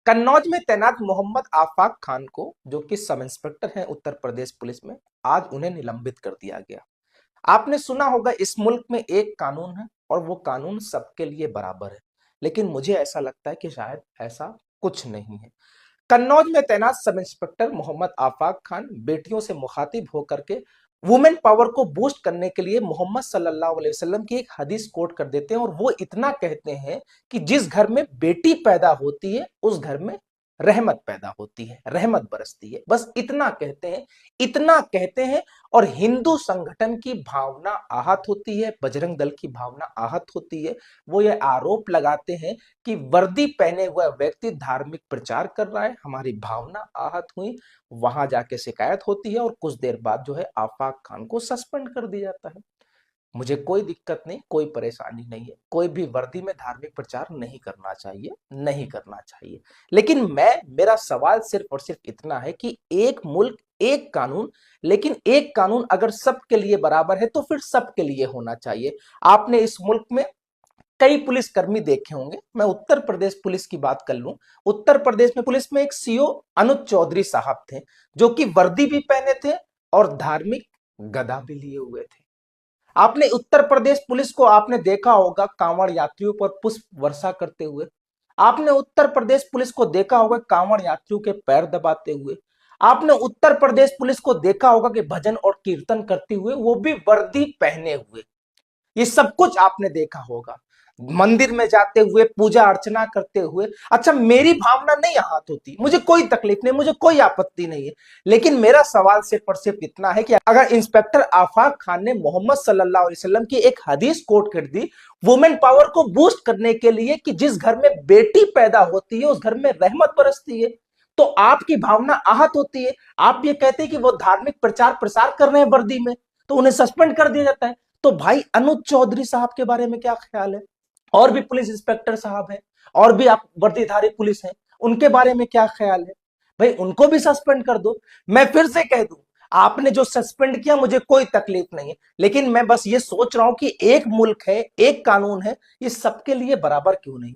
कन्नौज में तैनात मोहम्मद आफाक खान को, जो कि सब इंस्पेक्टर हैं उत्तर प्रदेश पुलिस में, आज उन्हें निलंबित कर दिया गया। आपने सुना होगा इस मुल्क में एक कानून है और वो कानून सबके लिए बराबर है, लेकिन मुझे ऐसा लगता है कि शायद ऐसा कुछ नहीं है। कन्नौज में तैनात सब इंस्पेक्टर मोहम्मद आफाक खान बेटियों से मुखातिब होकर के वुमेन पावर को बूस्ट करने के लिए मोहम्मद सल्लल्लाहु अलैहि वसल्लम की एक हदीस कोट कर देते हैं और वो इतना कहते हैं कि जिस घर में बेटी पैदा होती है उस घर में रहमत पैदा होती है, रहमत बरसती है। बस इतना कहते हैं, इतना कहते हैं। और हिंदू संगठन की भावना आहत होती है, बजरंग दल की भावना आहत होती है। वो ये आरोप लगाते हैं कि वर्दी पहने हुआ व्यक्ति धार्मिक प्रचार कर रहा है, हमारी भावना आहत हुई। वहां जाके शिकायत होती है और कुछ देर बाद जो है आफाक खान को सस्पेंड कर दिया जाता है। मुझे कोई दिक्कत नहीं, कोई परेशानी नहीं है, कोई भी वर्दी में धार्मिक प्रचार नहीं करना चाहिए, नहीं करना चाहिए। लेकिन मेरा सवाल सिर्फ और सिर्फ इतना है कि एक मुल्क एक कानून, लेकिन एक कानून अगर सबके लिए बराबर है तो फिर सबके लिए होना चाहिए। आपने इस मुल्क में कई पुलिस कर्मी देखे होंगे। मैं उत्तर प्रदेश पुलिस की बात कर लूं, उत्तर प्रदेश में पुलिस में एक सीओ अनुज चौधरी साहब थे, जो कि वर्दी भी पहने थे और धार्मिक गदा भी लिए हुए थे। आपने उत्तर प्रदेश पुलिस को आपने देखा होगा कांवड़ यात्रियों पर पुष्प वर्षा करते हुए। आपने उत्तर प्रदेश पुलिस को देखा होगा कांवड़ यात्रियों के पैर दबाते हुए। आपने उत्तर प्रदेश पुलिस को देखा होगा कि भजन और कीर्तन करते हुए, वो भी वर्दी पहने हुए। ये सब कुछ आपने देखा होगा, मंदिर में जाते हुए, पूजा अर्चना करते हुए। अच्छा, मेरी भावना नहीं आहत होती, मुझे कोई तकलीफ नहीं, मुझे कोई आपत्ति नहीं है। लेकिन मेरा सवाल सिर्फ और सिर्फ इतना है कि अगर इंस्पेक्टर आफाक खान ने मोहम्मद सल्लल्लाहु अलैहि वसल्लम की एक हदीस कोट कर दी वुमेन पावर को बूस्ट करने के लिए कि जिस घर में बेटी पैदा होती है उस घर में रहमत बरसती है, तो आपकी भावना आहत होती है। आप ये कहते हैं कि वो धार्मिक प्रचार प्रसार कर रहे हैं वर्दी में, तो उन्हें सस्पेंड कर दिया जाता है। तो भाई अनुज चौधरी साहब के बारे में क्या ख्याल है? और भी पुलिस इंस्पेक्टर साहब हैं, और भी आप वर्दीधारी पुलिस हैं, उनके बारे में क्या ख्याल है? भाई उनको भी सस्पेंड कर दो। मैं फिर से कह दूं, आपने जो सस्पेंड किया मुझे कोई तकलीफ नहीं है, लेकिन मैं बस ये सोच रहा हूं कि एक मुल्क है, एक कानून है, ये सबके लिए बराबर क्यों नहीं?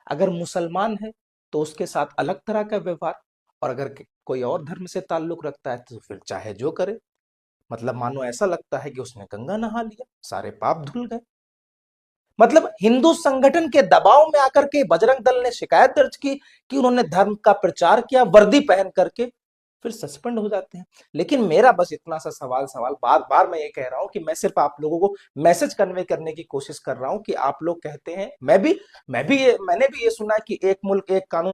अगर मुसलमान है तो उसके साथ अलग तरह का व्यवहार, और अगर कोई और धर्म से ताल्लुक रखता है तो फिर चाहे जो करे। मतलब मानो ऐसा लगता है कि उसने गंगा नहा लिया, सारे पाप धुल गए। मतलब हिंदू संगठन के दबाव में आकर के बजरंग दल ने शिकायत दर्ज की कि उन्होंने धर्म का प्रचार किया वर्दी पहन करके, फिर सस्पेंड हो जाते हैं। लेकिन मेरा बस इतना सा सवाल बार बार मैं ये कह रहा हूं कि मैं सिर्फ आप लोगों को मैसेज कन्वे करने की कोशिश कर रहा हूं कि आप लोग कहते हैं, मैंने भी ये सुना है कि एक मुल्क एक कानून।